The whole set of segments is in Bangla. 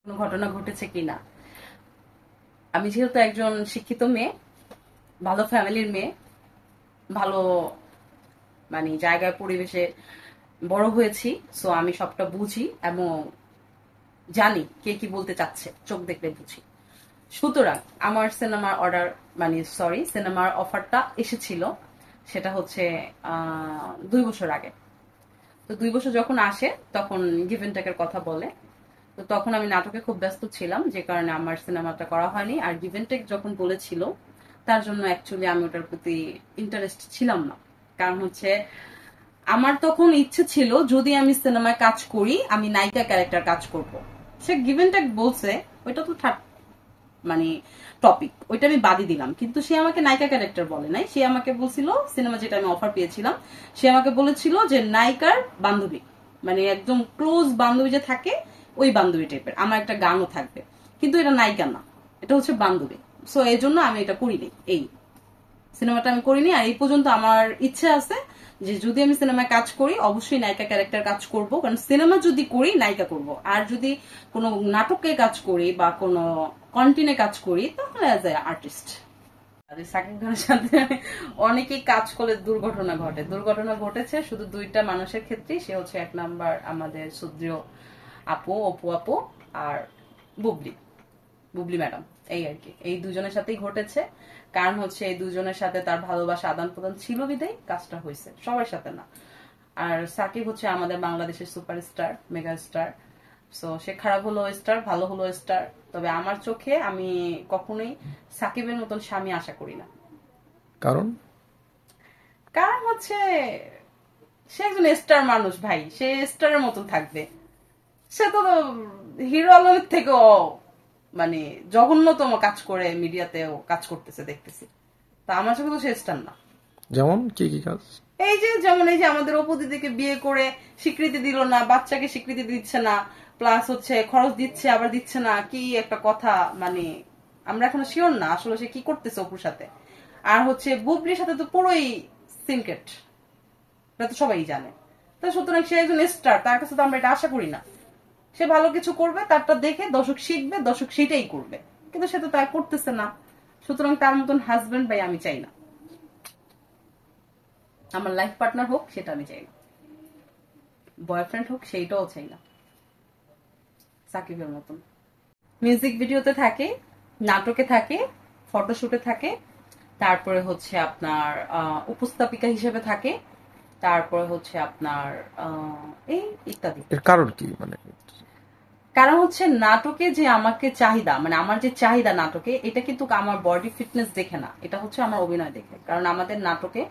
কোনো ঘটনা ঘটেছে কিনা। আমি যেহেতু একজন শিক্ষিত মেয়ে, ভালো ফ্যামিলির মেয়ে, ভালো জায়গায় পরিবেশে বড় হয়েছি, সো আমি সবটা বুঝি এবং জানি কে কি বলতে চাচ্ছে, চোখ দেখলে বুঝি। সুতরাং আমার সিনেমার অর্ডার সিনেমার অফারটা এসেছিল, সেটা হচ্ছে 2 বছর আগে। তো 2 বছর যখন আসে তখন গিভ এন্ড টেকের কথা বলে। তো তখন আমি নাটকে খুব ব্যস্ত ছিলাম, যে কারণে আমার সিনেমাটা করা হয়নি। আর গিভ এন্ড টেক যখন বলেছিল, তার জন্য অ্যাকচুয়ালি আমি ওটার প্রতি ইন্টারেস্ট ছিলাম না। কারণ হচ্ছে আমার তখন ইচ্ছে ছিল যদি আমি সিনেমায় কাজ করি আমি নায়িকা ক্যারেক্টার কাজ করব। সে গিভ এন্ড টেক বলছে, ওইটা তো মানে টপিক, ওইটা আমি বাদই দিলাম। কিন্তু সে আমাকে নায়িকা ক্যারেক্টার বলে নাই, সে আমাকে বলছিল সিনেমা যেটা আমি অফার পেয়েছিলাম, সে আমাকে বলেছিল যে নায়িকার বান্ধবী, মানে একদম ক্লোজ বান্ধবী যে থাকে ওই বান্ধবী টাইপের, আমার একটা গানও থাকবে। কিন্তু এটা নায়িকা না, এটা হচ্ছে বান্ধবী। সো এই জন্য আমি এটা করিনি, এই সিনেমাটা আমি করিনি। আর এই পর্যন্ত আমার ইচ্ছে আছে যে যদি আমি সিনেমায় কাজ করি অবশ্যই নায়িকা ক্যারেক্টার কাজ করব, কারণ সিনেমা যদি করি নায়িকা করব। আর যদি কোনো নাটকে কাজ করি বা কোনো কন্টেন্টে কাজ করি তাহলে অ্যাজ এ আর্টিস্ট। সাকিব খানের সাথে অনেকেই কাজ করলে দুর্ঘটনা ঘটে, দুর্ঘটনা ঘটেছে শুধু 2টা মানুষের ক্ষেত্রেই। সে হচ্ছে 1 নাম্বার আমাদের সুদ্রিয় আপু, অপু আপু, আর বুবলি, বুবলি ম্যাডাম। এই আর কি, এই দুজনের সাথেই ঘটেছে। কারণ হচ্ছে এই দুজনের সাথে তার ভালোবাসা আদান প্রদান ছিল বিদায় কাজটা হয়েছে, সবার সাথে না। আর সাকিব হচ্ছে আমাদের বাংলাদেশের সুপারস্টার, মেগা স্টার। সো সে খারাপ হলো স্টার, ভালো হলো স্টার। তবে আমার চোখে আমি কখনোই সাকিবের মতন স্বামী আশা করি না। কারণ কারণ হচ্ছে সে একজন স্টার মানুষ ভাই, সে স্টারের মতন থাকবে। সে তো হিরো আলমের থেকেও মানে জঘন্যতম কাজ করে মিডিয়াতেও কাজ করতেছে দেখতেছি। তা আমার চোখে তো সে স্টার না। যেমন কি কি কাজ? যেমন এই যে আমাদের অপু দিদিকে বিয়ে করে স্বীকৃতি দিল না, বাচ্চাকে স্বীকৃতি দিচ্ছে না, প্লাস হচ্ছে খরচ দিচ্ছে আবার দিচ্ছে না, কি একটা কথা। মানে আমরা এখনো শিওর না আসলে সে কি করতেছে অপুর সাথে। আর হচ্ছে বুবলির সাথে তো পুরোই সিনক্রেট, এটা তো সবাই জানে। তো সুতরাং সে একজন স্টার, তার কাছে তো আমরা এটা আশা করি না। সে ভালো কিছু করবে, তারটা দেখে দর্শক শিখবে, দর্শক সেটাই করবে। কিন্তু সে তো তাই করতেছে না। সুতরাং তার মতন হাজবেন্ড ভাই আমি চাই না, আমার লাইফ পার্টনার হোক সেটা আমি চাই না, বয়ফ্রেন্ড হোক সেইটাও চাই না সাকিবের মতন। মিউজিক ভিডিওতে থাকে, নাটকে থাকে, ফটোশুটে থাকে, তারপরে হচ্ছে আপনার উপস্থাপিকা হিসেবে থাকে, তারপরে হচ্ছে আপনার এই ইত্যাদি। এর কারণ কি মানে? কারণ হচ্ছে নাটকে যে আমাকে চাহিদা, মানে আমার যে চাহিদা নাটকে, এটা কিন্তু আমার বডি ফিটনেস দেখে না, এটা হচ্ছে আমার অভিনয় দেখে। কারণ আমাদের নাটকে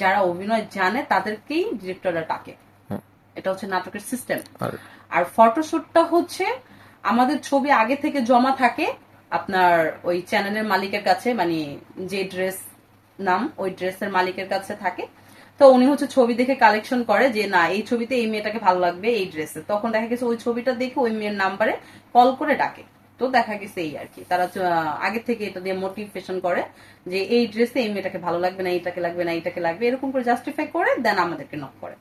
যারা অভিনয় জানে তাদেরকেই ডিরেক্টররা ডাকে, হুম, এটা হচ্ছে নাটকের সিস্টেম। আর আর ফটোশুটটা হচ্ছে আমাদের ছবি আগে থেকে জমা থাকে আপনার ওই চ্যানেলের মালিকের কাছে, মানে যে ড্রেস নাম ওই ড্রেসের মালিকের কাছে থাকে। তো উনি হচ্ছে ছবি দেখে কালেকশন করে যে না এই ছবিতে এই মেয়েটাকে ভালো লাগবে এই ড্রেসে, তখন দেখা গেছে ওই ছবিটা দেখে ওই মেয়ের নাম্বারে কল করে ডাকে। তো দেখা গেছে এই আর কি, তারা আগে থেকে এটা দিয়ে মোটিভেশন করে যে এই ড্রেসে এই মেয়েটাকে ভালো লাগবে না, এইটাকে লাগবে না, এইটাকে লাগবে, এরকম করে জাস্টিফাই করে দেন আমাদেরকে নক করে।